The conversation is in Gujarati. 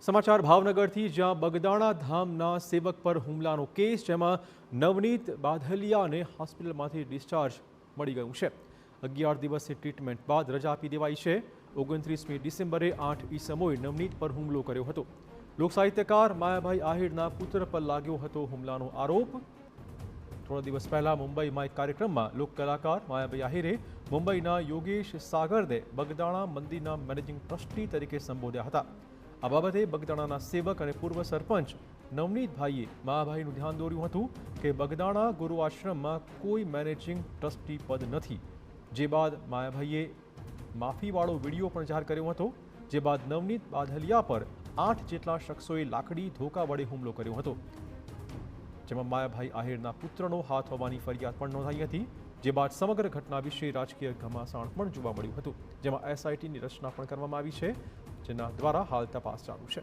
સમાચાર ભાવનગરથી, જ્યાં બગદાણા ધામના સેવક પર હુમલાનો કેસ, જેમાં નવનીત બાધલિયાને હોસ્પિટલમાંથી ડિસ્ચાર્જ મળી ગયું છે। 11 દિવસની ટ્રીટમેન્ટ બાદ રજા આપી દેવાઈ છે। 29મી ડિસેમ્બરે 8 ઈસમોએ નવનીત પર હુમલો કર્યો હતો। લોકસાહિત્યકાર માયાભાઈ આહિરના પુત્ર પર લાગ્યો હતો હુમલાનો આરોપ। થોડા દિવસ પહેલા મુંબઈમાં એક કાર્યક્રમમાં લોક કલાકાર માયાભાઈ આહિરે મુંબઈના યોગેશ સાગરને બગદાણા મંદિરના મેનેજિંગ ટ્રસ્ટી તરીકે સંબોધ્યા હતા। આ બાબતે બગદાણાના સેવક અને પૂર્વ સરપંચ નવનીતભાઈએ માયાભાઈનું ધ્યાન દોર્યું હતું કે બગદાણા ગુરુ આશ્રમમાં કોઈ મેનેજિંગ ટ્રસ્ટી પદ નથી। જે બાદ માયાભાઈએ માફીવાળો વિડીયો પણ જાહેર કર્યો હતો। જે બાદ નવનીત બાધલિયા પર 8 જેટલા શખ્સોએ લાકડી ધોકા વડે હુમલો કર્યો હતો, જેમાં માયાભાઈ આહિરના પુત્રનો હાથ હોવાની ફરિયાદ પણ નોંધાઈ હતી। જે બાદ સમગ્ર ઘટના વિશે રાજકીય ઘમાસાણ પણ જોવા મળ્યું હતું, જેમાં એસઆઈટીની રચના પણ કરવામાં આવી છે, જેના દ્વારા હાલ તપાસ ચાલુ છે।